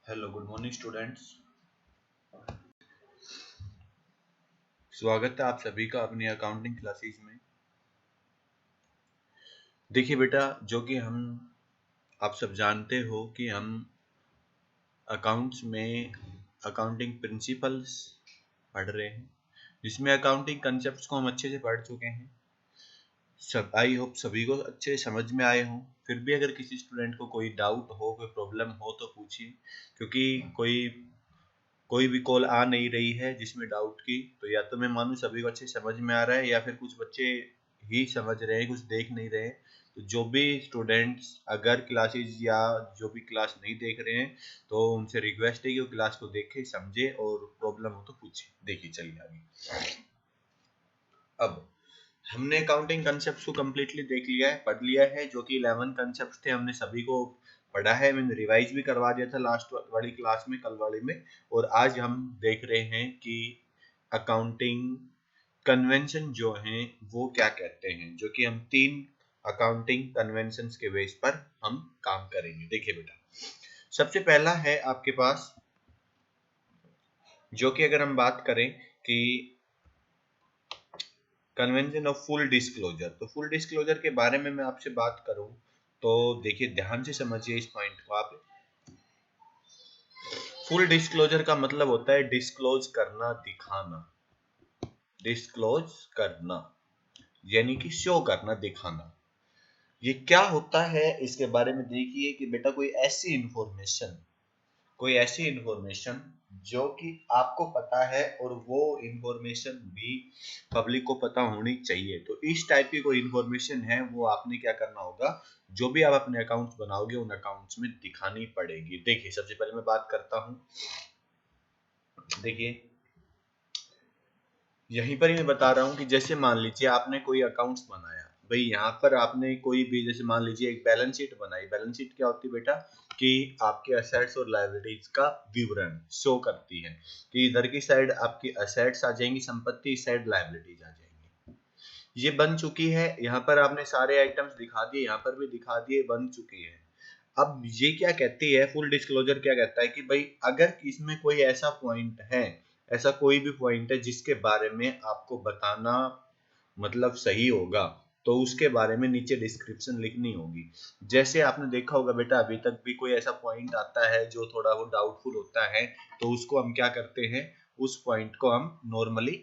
Hello good morning students. स्वागत है आप सभी का अपनी अकाउंटिंग क्लासेस में। देखिए बेटा, जो कि हम आप सब जानते हो कि हम अकाउंट्स में अकाउंटिंग प्रिंसिपल्स पढ़ रहे हैं, जिसमें अकाउंटिंग कंसेप्ट्स को हम अच्छे से पढ़ चुके हैं। सब आई होप सभी को अच्छे समझ में आए हों। फिर भी अगर किसी स्टूडेंट को कोई डाउट हो, कोई प्रॉब्लम हो तो पूछिए, क्योंकि कोई भी कॉल आ नहीं रही है जिसमें डाउट की, तो या तो मैं मानूं सभी को अच्छे समझ में आ रहा है या फिर कुछ बच्चे ही समझ रहे हैं, कुछ देख नहीं रहे हैं। तो जो भी स्टूडेंट्स अगर क्लासेस या जो भी क्लास नहीं देख रहे हैं, तो उनसे रिक्वेस्ट है कि वो क्लास को देखें, समझे और प्रॉब्लम हो तो पूछे। देखिए चलिए आगे। अब हमने अकाउंटिंग कंसेप्ट को कम्प्लीटली देख लिया है, पढ़ लिया है। जो कि 11 कंसेप्ट थे, हमने सभी को पढ़ा है। मैंने रिवाइज भी करवा दिया था लास्ट वाली क्लास में, कल वाली में। और आज हम देख रहे हैं कि अकाउंटिंग कन्वेंशन जो हैं वो क्या कहते हैं, जो कि हम 3 अकाउंटिंग कन्वेंशंस के बेस पर हम काम करेंगे। देखिए बेटा, सबसे पहला है आपके पास, जो कि अगर हम बात करें कि कन्वेंशन ऑफ फुल डिस्क्लोजर, तो फुल डिस्क्लोजर के बारे में मैं आपसे बात करूं तो देखिए ध्यान से समझिए इस पॉइंट को आप। फुल डिस्क्लोजर का मतलब होता है डिस्क्लोज करना, दिखाना। डिस्क्लोज करना यानी कि शो करना, दिखाना। ये क्या होता है इसके बारे में देखिए कि बेटा कोई ऐसी इंफॉर्मेशन जो कि आपको पता है और वो इंफॉर्मेशन भी पब्लिक को पता होनी चाहिए। तो इस टाइप की कोई इंफॉर्मेशन है, वो आपने क्या करना होगा, जो भी आप अपने अकाउंट्स बनाओगे उन अकाउंट्स में दिखानी पड़ेगी। देखिए सबसे पहले मैं बात करता हूं। देखिए यहीं पर ही मैं बता रहा हूं कि जैसे मान लीजिए आपने कोई अकाउंट्स बनाया, भाई यहाँ पर आपने कोई भी, जैसे मान लीजिए एक बैलेंस शीट बनाई। बैलेंस शीट क्या होती है बेटा, कि आपके असेट्स और लायबिलिटीज का विवरण शो करती है कि इधर की साइड आपकी असेट्स आ जाएंगी, संपत्ति, इस साइड लायबिलिटीज आ जाएंगी। ये बन चुकी है, यहाँ पर आपने सारे आइटम्स दिखा दिए, यहाँ पर भी दिखा दिए, बन चुकी है। अब ये क्या कहती है, फुल डिस्क्लोजर क्या कहता है कि भाई अगर इसमें कोई ऐसा पॉइंट है, ऐसा कोई भी पॉइंट है जिसके बारे में आपको बताना मतलब सही होगा, तो उसके बारे में नीचे डिस्क्रिप्शन लिखनी होगी। जैसे आपने देखा होगा बेटा, अभी तक भी कोई ऐसा पॉइंट आता है जो थोड़ा वो डाउटफुल होता है, तो उसको हम क्या करते हैं, उस पॉइंट को हम नॉर्मली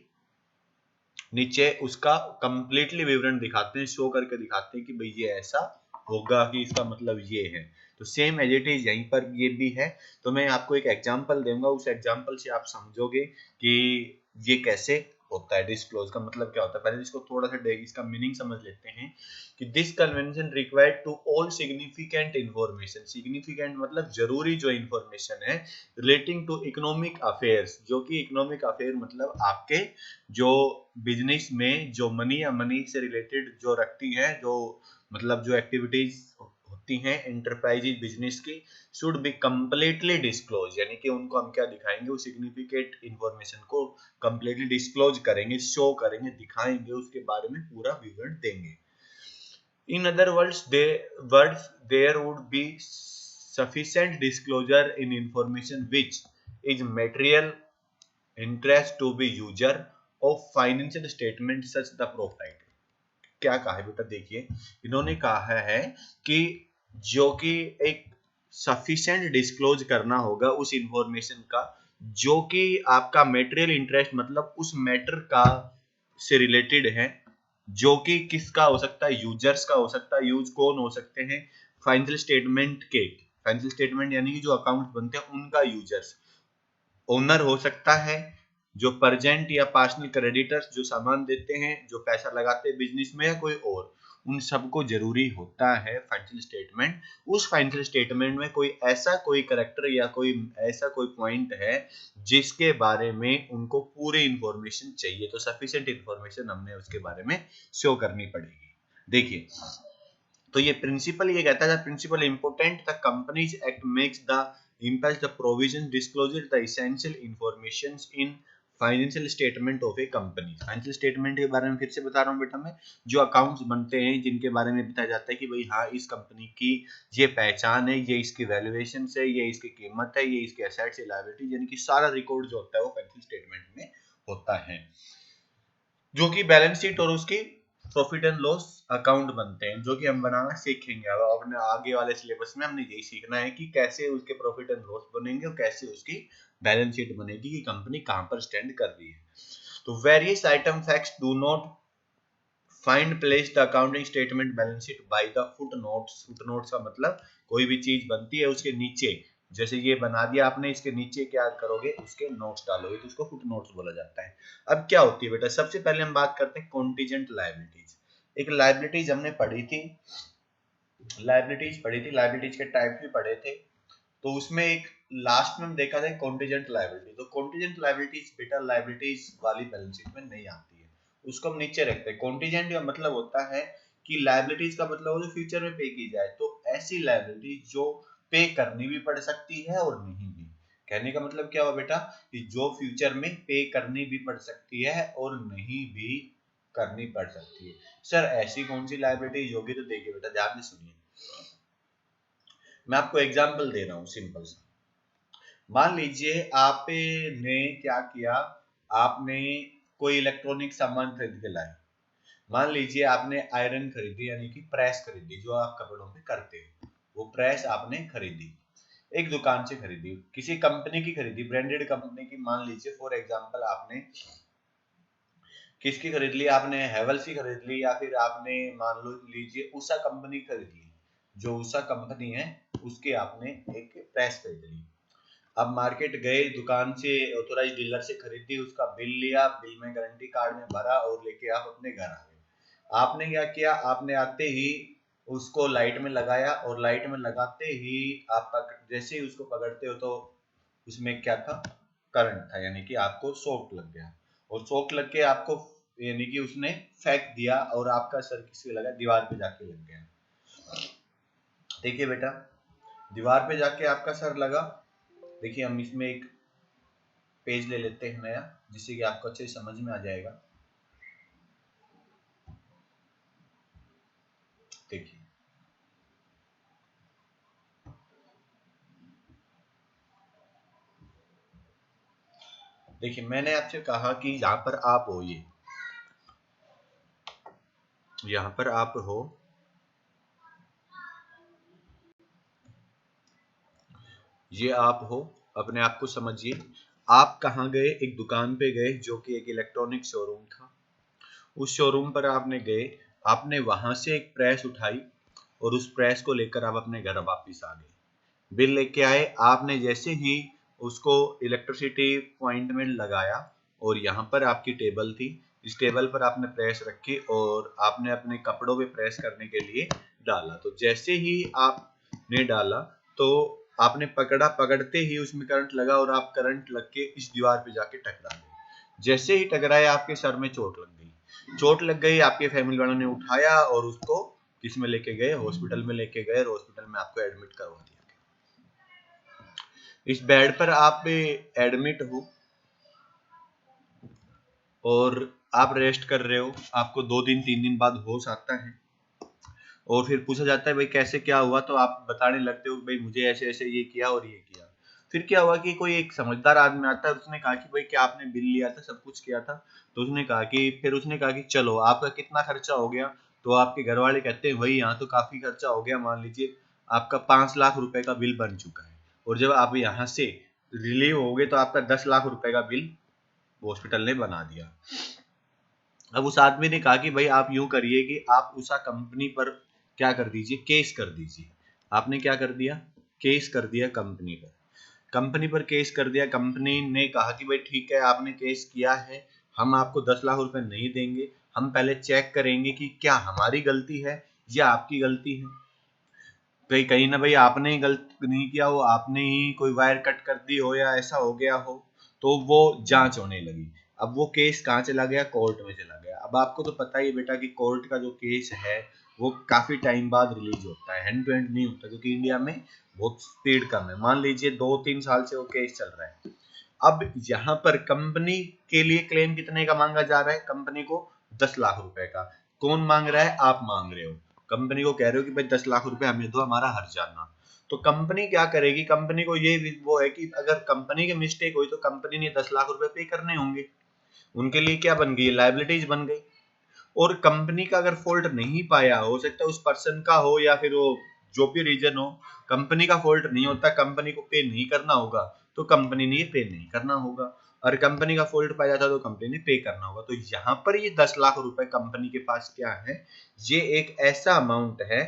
नीचे उसका कंप्लीटली विवरण दिखाते हैं, शो करके दिखाते हैं कि भाई ये ऐसा होगा, कि इसका मतलब ये है। तो सेम एज इट इज यहीं पर ये भी है। तो मैं आपको एक एग्जांपल दूंगा, उस एग्जांपल से आप समझोगे कि ये कैसे होता है। डिस्क्लोज का मतलब क्या होता है, पहले इसको थोड़ा सा इसका मीनिंग समझ लेते हैं कि this convention required to all significant information. Significant मतलब जरूरी जो इंफॉर्मेशन है, रिलेटिंग टू इकोनॉमिक अफेयर्स, जो कि इकोनॉमिक अफेयर मतलब आपके जो बिजनेस में जो मनी या मनी से रिलेटेड जो रखती है, जो मतलब जो एक्टिविटीज होती हैं एंटरप्राइजेज बिजनेस की, शुड बी कंप्लीटली डिस्क्लोज। यानी कि उनको हम क्या दिखाएंगे, वो सिग्निफिकेंट इंफॉर्मेशन को कंप्लीटली डिस्क्लोज करेंगे, शो करेंगे, दिखाएंगे, उसके बारे में पूरा विवरण देंगे। In other words, there would be sufficient disclosure in information which is material interest to be user of financial statement such the profit। क्या कहा है बेटा, देखिए इन्होंने कहा है कि जो कि एक सफिशिएंट डिस्क्लोज करना होगा उस इंफॉर्मेशन का जो कि आपका मेटेरियल इंटरेस्ट मतलब उस मैटर का से रिलेटेड है, जो कि किसका हो सकता है, यूजर्स का हो सकता है। यूज कौन हो सकते हैं, फाइनेंशियल स्टेटमेंट के, फाइनेंशियल स्टेटमेंट यानी कि जो अकाउंट बनते हैं उनका यूजर्स। ओनर हो सकता है, जो प्रेजेंट या पार्षल क्रेडिटर्स जो सामान देते हैं, जो पैसा लगाते हैं बिजनेस में, या कोई और, उन सबको जरूरी होता है फाइनेंशियल स्टेटमेंट। उस फाइनेंशियल स्टेटमेंट में कोई ऐसा कोई करेक्टर या कोई ऐसा कोई पॉइंट है जिसके बारे में उनको पूरी इंफॉर्मेशन चाहिए, तो सफिशिएंट इंफॉर्मेशन हमने उसके बारे में शो करनी पड़ेगी। देखिए तो ये प्रिंसिपल ये कहता है, principle important the companies act makes the impels the provision disclosure the essential information in financial statement of a company. Financial statement के बारे में फिर से बता रहा हूँ बेटा मैं, जो अकाउंट्स बनते हैं जिनके बारे में बताया जाता है कि भाई हाँ इस कंपनी की ये पहचान है, ये इसकी वैल्यूएशन है, ये इसकी कीमत है, ये इसके एसेट्स है, लायबिलिटी, यानी कि सारा रिकॉर्ड जो होता है वो फाइनेंशियल स्टेटमेंट में होता है, जो कि बैलेंस शीट और उसकी प्रॉफिट एंड लॉस अकाउंट बनते हैं, जो कि हम बनाना सीखेंगे। अब अपने आगे वाले सिलेबस में हमने यही सीखना है कि कैसे उसके प्रॉफिट एंड लॉस बनेंगे और कैसे उसकी बैलेंस शीट बनेगी कि कंपनी कहां पर स्टैंड कर रही है। तो various item facts do not find place the accounting statement balance sheet by the footnotes. Footnotes का मतलब कोई भी चीज बनती है उसके नीचे, जैसे ये बना दिया आपने, इसके नीचे क्या करोगे, उसके नोट्स डालोगे, तो उसको फुटनोट्स बोला जाता है। अब क्या होती है बेटा, सबसे पहले हम बात करते हैं कॉन्टीजेंट लायबिलिटीज। एक लायबिलिटीज हमने पढ़ी थी, लायबिलिटीज के टाइप भी पढ़े थे। तो उसमें एक लास्ट में हम देखा था कॉन्टीजेंट लायबिलिटी। तो कॉन्टीजेंट लायबिलिटीज बेटा लायबिलिटीज वाली बैलेंस शीट में नहीं आती है, उसको हम नीचे रखते हैं। कॉन्टीजेंट का मतलब होता है कि लायबिलिटीज का मतलब जो फ्यूचर में पे की जाए, तो ऐसी लायबिलिटी जो पे करनी भी पड़ सकती है और नहीं भी। कहने का मतलब क्या हुआ बेटा, कि जो फ्यूचर में पे करनी भी पड़ सकती है और नहीं भी करनी पड़ सकती है। सर ऐसी कौन सी लायबिलिटी होगी, तो देखिए बेटा ध्यान से सुनिए, मैं आपको एग्जांपल दे रहा हूँ सिंपल सा। मान लीजिए आपने क्या किया, आपने कोई इलेक्ट्रॉनिक सामान खरीद के लाए। मान लीजिए आपने आयरन खरीदी, यानी कि प्रेस खरीदी, जो आप कपड़ों पे करते हो, वो प्रेस आपने खरीदी, एक दुकान से खरीदी, किसी कंपनी की खरीदी, ब्रांडेड कंपनी की। मान लीजिए फॉर एग्जांपल आपने किसकी खरीद ली, आपने हैवेल्स की खरीद ली, या फिर आपने मान लो लीजिए उषा कंपनी खरीद ली, जो उषा कंपनी है उसके आपने एक प्रेस खरीद ली। अब मार्केट गए, दुकान से ऑथोराइज डीलर से खरीदी, उसका बिल लिया, बिल में गारंटी कार्ड में भरा और लेके आप अपने घर आ गए। आपने क्या किया, आपने आते ही उसको लाइट में लगाया, और लाइट में लगाते ही आप जैसे ही उसको पकड़ते हो तो उसमें क्या था, करंट था, यानी कि आपको शॉक लग गया। और शॉक लग के आपको, यानी कि उसने फेंक दिया और आपका सर किसके लगा, दीवार पे जाके लग गया। देखिए बेटा, दीवार पे जाके आपका सर लगा। देखिए हम इसमें एक पेज ले लेते हैं नया, जिससे कि आपको अच्छे समझ में आ जाएगा। देखिए देखिए मैंने आपसे कहा कि यहाँ पर आप हो, ये यहाँ पर आप हो, ये आप हो, अपने आप को समझिए। आप कहाँ गए, एक दुकान पे गए जो कि एक इलेक्ट्रॉनिक शोरूम था। उस शोरूम पर आपने गए, आपने वहां से एक प्रेस उठाई और उस प्रेस को लेकर आप अपने घर वापस आ गए। बिल लेके आए, आपने जैसे ही उसको इलेक्ट्रिसिटी पॉइंट में लगाया और यहाँ पर आपकी टेबल थी, इस टेबल पर आपने प्रेस रखी और आपने अपने कपड़ों पे प्रेस करने के लिए डाला। तो जैसे ही आपने डाला तो आपने पकड़ा, पकड़ते ही उसमें करंट लगा और आप करंट लग के इस दीवार पे जाके टकरा गए। जैसे ही टकराए आपके सर में चोट लग गई। चोट लग गई, आपके फैमिली वालों ने उठाया और उसको किस में लेके गए, हॉस्पिटल में लेके गए, हॉस्पिटल में आपको एडमिट करवा दिया। इस बेड पर आप एडमिट हो और आप रेस्ट कर रहे हो, आपको 2 दिन 3 दिन बाद होश आता है और फिर पूछा जाता है भाई कैसे क्या हुआ, तो आप बताने लगते हो भाई मुझे ऐसे ऐसे ये किया और ये किया। फिर क्या हुआ कि कोई एक समझदार आदमी आता है, उसने कहा कि भाई क्या आपने बिल लिया था, सब कुछ किया था। तो उसने कहा कि, फिर उसने कहा कि चलो आपका कितना खर्चा हो गया। तो आपके घर वाले कहते हैं भाई यहाँ तो काफी खर्चा हो गया, मान लीजिए आपका 5 लाख रुपए का बिल बन चुका है, और जब आप यहाँ से रिलीव हो गए तो आपका 10 लाख रुपए का बिल हॉस्पिटल ने बना दिया। अब उस आदमी ने कहा कि भाई आप यूं करिए कि आप उस कंपनी पर क्या कर दीजिए, केस कर दीजिए। आपने क्या कर दिया, केस कर दिया कंपनी पर। कंपनी पर केस कर दिया। कंपनी ने कहा कि भाई ठीक है आपने केस किया है, हम आपको 10 लाख रुपए नहीं देंगे, हम पहले चेक करेंगे कि क्या हमारी गलती है या आपकी गलती है। कहीं कहीं ना भाई आपने ही गलत नहीं किया हो, आपने ही कोई वायर कट कर दी हो या ऐसा हो गया हो। तो वो जांच होने लगी। अब वो केस कहाँ चला गया, कोर्ट में चला गया। अब आपको तो पता ही बेटा कि कोर्ट का जो केस है वो काफी टाइम बाद रिलीज होता है, हैंड टू हैंड नहीं होता, क्योंकि इंडिया में बहुत स्पीड कम है। मान लीजिए 2-3 साल से वो केस चल रहा है। अब यहाँ पर कंपनी के लिए क्लेम कितने का मांगा जा रहा है? कंपनी को 10 लाख रुपए का। कौन मांग रहा है? आप मांग रहे हो। कंपनी को कह रहे हो कि भाई 10 लाख रुपए हमें दो, हमारा हर्जाना। तो कंपनी क्या करेगी? कंपनी को ये वो है कि अगर कंपनी की मिस्टेक हुई तो कंपनी ने 10 लाख रुपए पे करने होंगे। उनके लिए क्या बन गई? लायबिलिटीज बन गई। और कंपनी का अगर फॉल्ट नहीं पाया, हो सकता है उस पर्सन का हो या फिर वो जो भी रीजन हो, कंपनी का फॉल्ट नहीं होता, कंपनी को पे नहीं करना होगा, तो कंपनी ने ये पे नहीं करना होगा। और कंपनी का फॉल्ट पाया था तो कंपनी ने पे करना होगा। तो यहाँ पर ये 10 लाख रुपए कंपनी के पास क्या है? ये एक ऐसा अमाउंट है,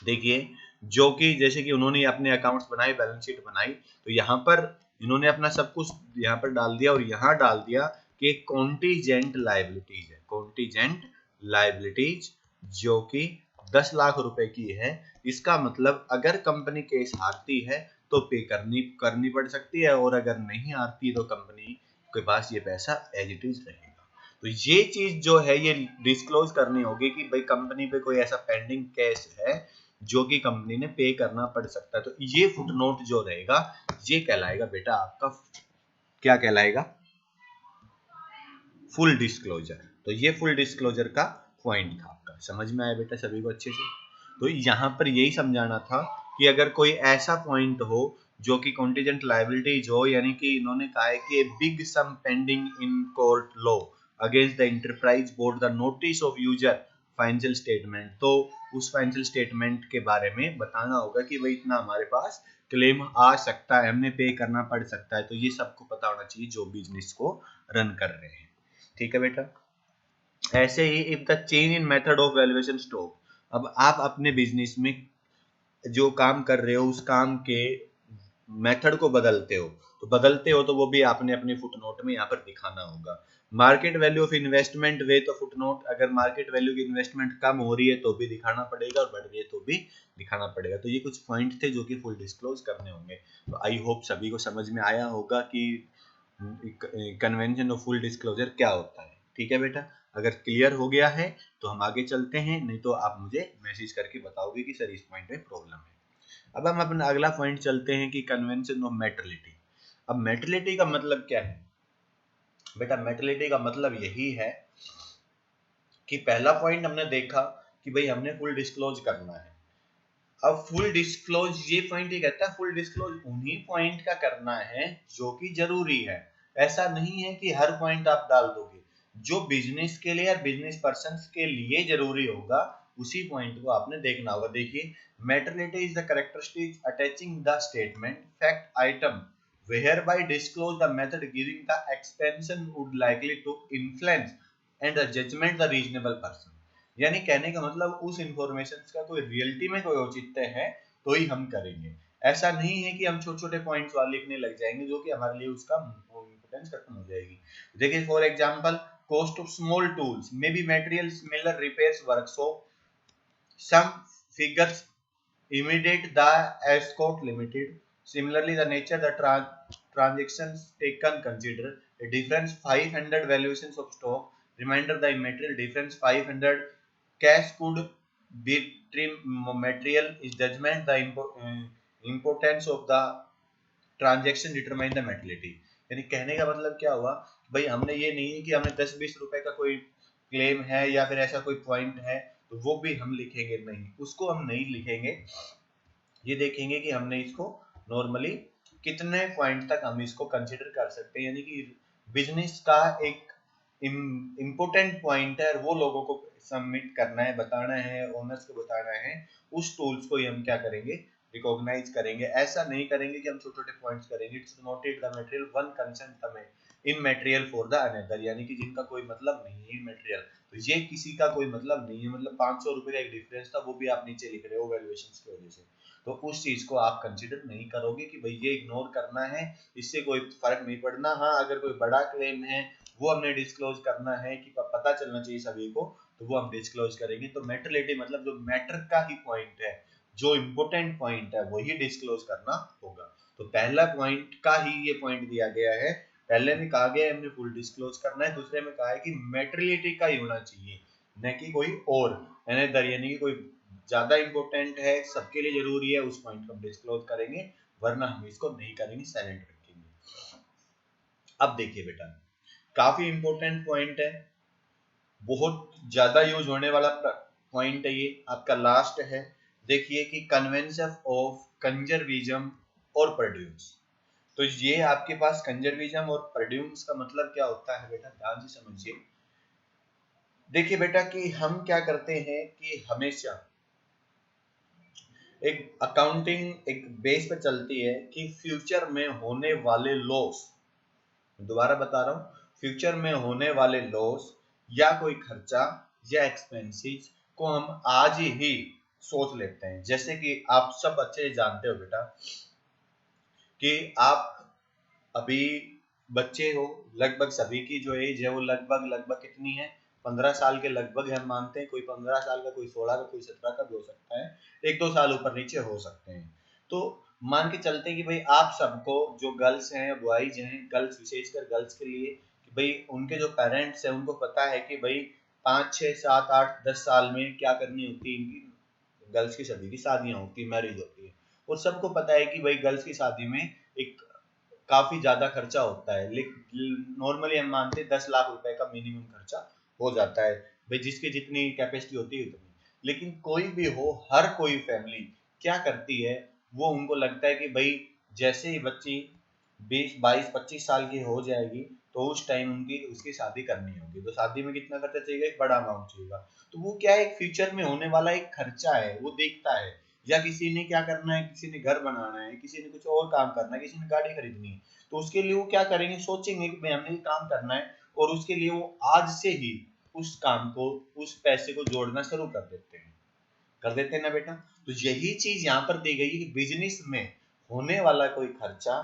देखिए, जो कि जैसे कि उन्होंने अपने अकाउंट्स बनाए, बैलेंस शीट बनाई, तो यहाँ पर इन्होंने अपना सब कुछ यहाँ पर डाल दिया और यहाँ डाल दिया कि कॉन्टीजेंट लायबिलिटीज है, कॉन्टीजेंट लायबिलिटीज, जो कि 10 लाख रुपए की है। इसका मतलब अगर कंपनी केस हारती है तो पे करनी करनी पड़ सकती है, और अगर नहीं हारती तो कंपनी के पास ये पैसा एज इट इज रहेगा। तो ये चीज जो है ये डिस्क्लोज करनी होगी कि भाई कंपनी पे कोई ऐसा पेंडिंग केस है जो कि कंपनी ने पे करना पड़ सकता है। तो ये फुटनोट जो रहेगा ये कहलाएगा बेटा आपका, क्या कहलाएगा? Full disclosure. तो ये फुल डिस्क्लोजर का पॉइंट था आपका। समझ में आया बेटा सभी को अच्छे से? तो यहाँ पर यही समझाना था कि अगर कोई ऐसा पॉइंट हो जो कि कॉन्टीजेंट लायबिलिटीज हो, यानी कि इन्होंने कहा है कि big sum pending in court law against the enterprise board the notice of user financial statement, तो उस फाइनेंशियल स्टेटमेंट के बारे में बताना होगा कि भाई इतना हमारे पास क्लेम आ सकता है, हमने पे करना पड़ सकता है। तो ये सबको पता होना चाहिए जो बिजनेस को रन कर रहे हैं। ठीक है बेटा? ऐसे ही if the change in method of valuation stock, अब आप अपने बिजनेस में जो काम कर रहे हो उस काम के मेथड को बदलते हो, तो वो भी आपने अपने फुटनोट में यहाँ पर दिखाना होगा। मार्केट वैल्यू ऑफ इन्वेस्टमेंट वे, तो फुटनोट अगर मार्केट वैल्यू की इन्वेस्टमेंट कम हो रही है तो भी दिखाना पड़ेगा, और बढ़ रही है तो भी दिखाना पड़ेगा। तो ये कुछ पॉइंट थे जो कि फुल डिस्क्लोज करने होंगे। तो आई होप सभी को समझ में आया होगा कि कन्वेंशन ऑफ फुल डिस्क्लोजर क्या होता है। ठीक है बेटा? अगर क्लियर हो गया है तो हम आगे चलते हैं, नहीं तो आप मुझे मैसेज करके बताओगे कि सर इस पॉइंट में प्रॉब्लम है। अब हम अपना अगला पॉइंट चलते हैं कि कन्वेंशन ऑफ मेटलिटी। अब मेटलिटी का मतलब क्या है बेटा? मेटलिटी का मतलब यही है कि पहला पॉइंट हमने देखा कि भाई हमने फुल डिस्क्लोज करना है। अब फुल डिस्क्लोज, ये पॉइंट ये कहता है फुल डिस्क्लोज उन्हीं पॉइंट का करना है जो कि जरूरी है। ऐसा नहीं है कि हर पॉइंट आप डाल दोगे, जो बिजनेस के लिए या बिजनेस पर्सन के लिए जरूरी होगा उसी पॉइंट को आपने देखना होगा। देखिए, maternity is the characteristic attaching the statement fact item whereby disclose the method giving the expansion would likely to influence and the judgment the reasonable person। यानी कहने का मतलब उस इंफॉर्मेशन का कोई रियलिटी में कोई औचित्य है तो ही हम करेंगे। ऐसा नहीं है कि हम छोटे छोटे पॉइंट्स वाले लिखने लग जाएंगे जो कि हमारे लिए उसका इंपोर्टेंस खत्म हो जाएगी। देखिए, for example, cost of small tools may be material similar repairs workshop, some figures immediate the escort limited. Similarly, the nature the transactions taken consider a difference 500 valuations of stock. Reminder the immaterial difference 500 cash could be trim material is judgment the importance of the transaction determine the materiality. यानी कहने का मतलब क्या हुआ? भाई हमने ये नहीं है कि हमने 10-20 रुपए का कोई क्लेम है या फिर ऐसा कोई पॉइंट है तो वो भी हम लिखेंगे नहीं, उसको हम नहीं लिखेंगे। ये देखेंगे कि हमने इसको नॉर्मली कितने पॉइंट तक हम इसको कंसिडर कर सकते हैं, यानी कि बिजनेस का एक इम्पोर्टेंट पॉइंट है, वो लोगों को सबमिट करना है, बताना है, ओनर्स को बताना है। उस टूल्स को ही हम क्या करेंगे? रिकॉग्नाइज करेंगे। ऐसा नहीं करेंगे कि हम छोटे छोटे पॉइंट्स करेंगे। It's noted the material one consent the in material for the another, यानी कि जिनका कोई मतलब नहीं है इन मटेरियल, तो ये किसी का कोई मतलब नहीं है। मतलब 500 रुपए का एक डिफरेंस था, वो भी आप नीचे लिख रहे हो वैल्यूएशंस की वजह से, तो उस चीज को आप कंसीडर नहीं करोगे कि भाई ये इग्नोर करना है, इससे कोई फर्क नहीं पड़ना। हाँ, अगर कोई बड़ा क्लेम है वो हमने डिस्क्लोज करना है कि पता चलना चाहिए सभी को, तो वो हम डिस्क्लोज करेंगे। तो मैटरलिटी मतलब जो मैटर का ही पॉइंट है, जो इंपोर्टेंट पॉइंट है वही डिस्क्लोज करना होगा। तो पहला पॉइंट का ही ये पॉइंट दिया गया है। पहले में कहा गया है हमने फुल डिस्क्लोज करना है, दूसरे में कहा है कि मैटरलिटी का ही होना चाहिए, न कि कोई और, यानी कि कोई ज्यादा इंपॉर्टेंट है, सबके लिए जरूरी है, उस पॉइंट को हम डिस्क्लोज करेंगे, वरना हम इसको नहीं करेंगे, साइलेंट रखेंगे। अब देखिए बेटा, काफी इंपॉर्टेंट पॉइंट है, बहुत ज्यादा यूज होने वाला पॉइंट है, ये आपका लास्ट है। देखिए कि कन्वेंशन ऑफ कंजर्विज्म और प्रोड्यूस। तो ये आपके पास कंजर्विज्म और प्रोड्यूस का मतलब क्या होता है बेटा, ध्यान से समझिए। देखिए बेटा कि हम क्या करते हैं कि हमेशा एक अकाउंटिंग एक बेस पे चलती है कि फ्यूचर में होने वाले लॉस, दोबारा बता रहा हूँ, फ्यूचर में होने वाले लॉस या कोई खर्चा या एक्सपेंसेस को हम आज ही सोच लेते हैं। जैसे कि आप सब अच्छे से जानते हो बेटा कि आप अभी बच्चे हो, लगभग सभी की जो एज है वो लगभग लगभग कितनी है, 15 साल के लगभग हम मानते हैं। कोई 15 साल का, कोई 16 का, कोई 17 का भी हो सकता है, एक दो साल ऊपर नीचे हो सकते हैं। तो मान के चलते हैं कि भाई आप सबको, जो गर्ल्स हैं बॉयज हैं, गर्ल्स विशेषकर गर्ल्स के लिए, कि भाई उनके जो पेरेंट्स हैं उनको पता है कि भाई 5 6 7 8 10 साल में क्या करनी होती है इनकी, गर्ल्स की सभी की शादियां होती है, मैरिज होती है। और सबको पता है कि भाई गर्ल्स की शादी में एक काफी ज्यादा खर्चा होता है, लेकिन नॉर्मली हम मानते हैं 10 लाख रुपए का मिनिमम खर्चा हो जाता है, भाई जिसकी जितनी कैपेसिटी होती है उतनी। लेकिन कोई भी हो, हर कोई फैमिली क्या करती है, वो उनको लगता है कि भाई जैसे ही बच्ची 20 22 25 साल की हो जाएगी तो उस टाइम उनकी उसकी शादी करनी होगी, तो शादी में कितना खर्चा चाहिए, एक बड़ा अमाउंट चाहिए। तो वो क्या है, एक फ्यूचर में होने वाला एक खर्चा है, वो देखता है। या किसी ने क्या करना है, किसी ने घर बनाना है, किसी ने कुछ और काम करना है, किसी ने गाड़ी खरीदनी है, तो उसके लिए वो क्या करेंगे, सोचेंगे कि भाई हमने ये काम करना है, और उसके लिए वो आज से ही उस काम को, उस पैसे को जोड़ना शुरू कर देते हैं ना बेटा। तो यही चीज यहाँ पर दी गई है कि बिजनेस में होने वाला कोई खर्चा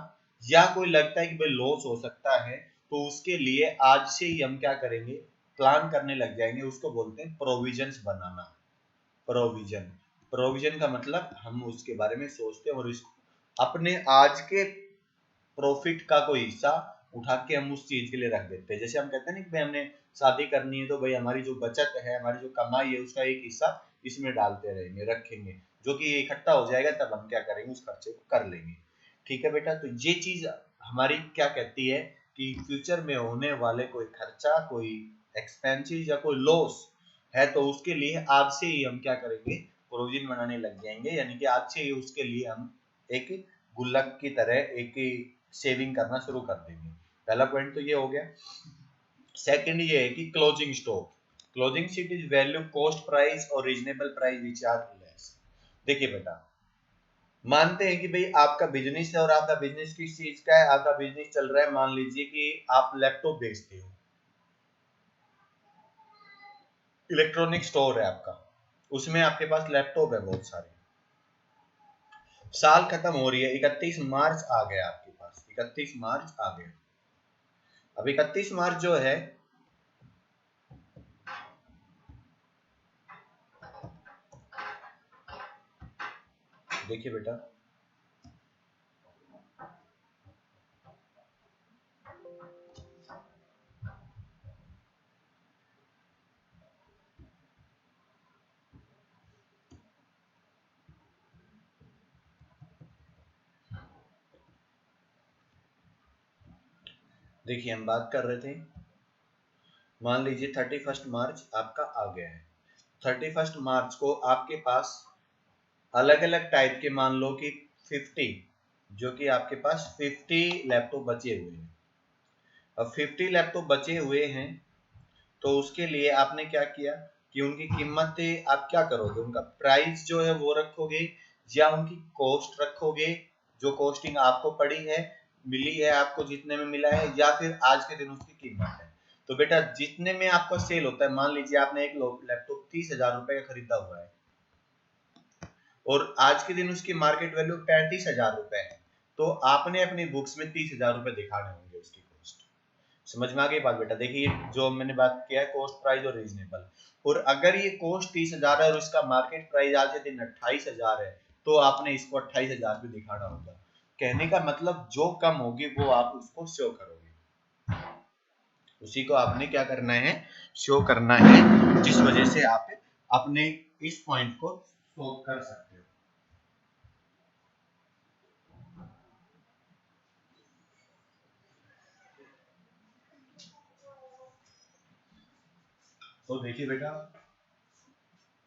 या कोई लगता है कि भाई लॉस हो सकता है, तो उसके लिए आज से ही हम क्या करेंगे, प्लान करने लग जाएंगे। उसको बोलते हैं प्रोविजंस बनाना। प्रोविजन, प्रोविजन का मतलब हम उसके बारे में सोचते हैं और इसको अपने आज के प्रॉफिट का कोई हिस्सा उठा के हम उस चीज के लिए रख देते हैं। जैसे हम कहते हैं ना कि भाई हमने शादी करनी है, तो भाई हमारी जो बचत है, हमारी जो कमाई है, उसका एक हिस्सा इसमें डालते रहेंगे, रखेंगे, जो कि इकट्ठा हो जाएगा तब हम क्या करेंगे, उस खर्चे को कर लेंगे। ठीक है बेटा, तो ये चीज हमारी क्या कहती है कि फ्यूचर में होने वाले कोई खर्चा, कोई एक्सपेंसिस या कोई लॉस है, तो उसके लिए आज से ही हम क्या करेंगे, प्रोविजन बनाने लग जाएंगे। यानी कि आज से ही उसके लिए हम एक गुल्लक की तरह एक सेविंग करना शुरू कर देंगे। पहला पॉइंट तो ये हो गया। सेकंड ये है कि closing stock. Closing stock is value, cost price और reasonable price which are less. देखिए बेटा, मानते हैं कि भाई आपका बिजनेस है, और आपका बिजनेस किस चीज का है, आपका बिजनेस चल रहा है, मान लीजिए कि आप लैपटॉप बेचते हो, इलेक्ट्रॉनिक स्टोर है आपका, उसमें आपके पास लैपटॉप है बहुत सारे। साल खत्म हो रही है, 31 मार्च आ गया आपके पास, 31 मार्च आ गया। अब 31 मार्च जो है, देखिए बेटा, देखिए हम बात कर रहे थे, मान लीजिए 31 मार्च आपका आ गया है। 31 मार्च को आपके पास अलग अलग टाइप के, मान लो कि 50, जो कि आपके पास 50 लैपटॉप बचे हुए हैं। अब 50 लैपटॉप बचे हुए हैं, तो उसके लिए आपने क्या किया कि उनकी कीमत आप क्या करोगे, उनका प्राइस जो है वो रखोगे, या उनकी कॉस्ट रखोगे, जो कॉस्टिंग आपको पड़ी है, मिली है आपको, जितने में मिला है, या फिर आज के दिन उसकी कीमत है। तो बेटा जितने में आपका सेल होता है, मान लीजिए आपने एक लैपटॉप 30,000 रुपए का खरीदा हुआ है, और आज के दिन उसकी मार्केट वैल्यू 35,000 रुपए है, तो आपने अपनी बुक्स में 30,000 रुपए दिखाने होंगे उसकी कॉस्ट। समझ में आ गई बात बेटा। देखिए जो मैंने बात किया है कॉस्ट प्राइस और रीजनेबल, और अगर ये कॉस्ट 30,000 है और उसका मार्केट प्राइस आज के दिन 28,000 है, तो आपने इसको 28,000 पे दिखाना होगा। कहने का मतलब जो कम होगी वो आप उसको शो करोगे, उसी को आपने क्या करना है, शो करना है, जिस वजह से आप अपने इस पॉइंट को शो कर सकते हो। तो देखिए बेटा,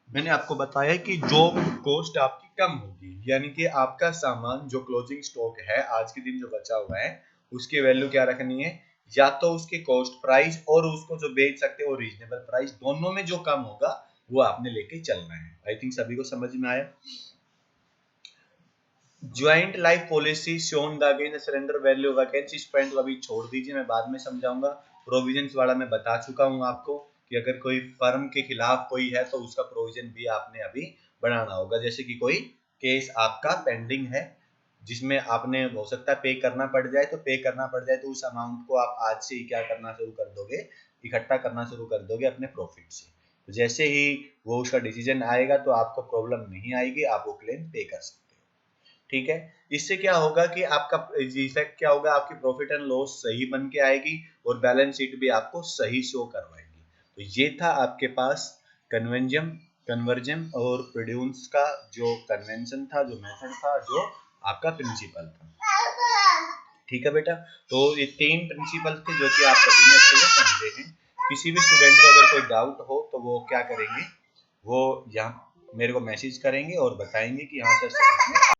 मैंने आपको बताया कि जो कॉस्ट आपकी कम होगी, यानी कि आपका सामान जो क्लोजिंग स्टॉक है आज के दिन जो बचा हुआ है उसकी वैल्यू क्या रखनी है, या तो उसके कॉस्ट प्राइस और उसको जो बेच सकते हो रीजनेबल प्राइस, दोनों में जो कम होगा वो आपने लेके चलना है। आई थिंक सभी को समझ में आया। Joint life policy shown the again surrender value vacancy spend अभी छोड़ दीजिए, मैं बाद में समझाऊंगा। प्रोविजंस वाला मैं बता चुका हूं आपको कि अगर कोई फर्म के खिलाफ कोई है तो उसका प्रोविजन भी आपने अभी बनाना होगा। जैसे कि कोई केस आपका पेंडिंग है जिसमें आपने हो सकता है पे करना पड़ जाए, तो पे करना पड़ जाए तो उस अमाउंट को आप आज से ही क्या करना शुरू कर दोगे, इकट्ठा करना शुरू कर दोगे अपने प्रॉफिट से। तो जैसे ही वो उसका डिसीजन आएगा तो आपको प्रॉब्लम नहीं आएगी, आप वो क्लेम पे कर सकते हो। ठीक है, इससे क्या होगा कि आपका इफेक्ट क्या होगा, आपकी प्रॉफिट एंड लॉस सही बन के आएगी और बैलेंस शीट भी आपको सही शो करवाएगी। तो ये था आपके पास कन्वेंजम कन्वर्जन और प्रोड्यूस का जो कन्वेंशन था, जो मेथड था, जो आपका प्रिंसिपल था। ठीक है बेटा, तो ये 3 प्रिंसिपल थे जो कि आप सभी ने अच्छे से समझे हैं। किसी भी स्टूडेंट को अगर कोई डाउट हो तो वो क्या करेंगे, वो यहाँ मेरे को मैसेज करेंगे और बताएंगे कि हाँ सर समझ में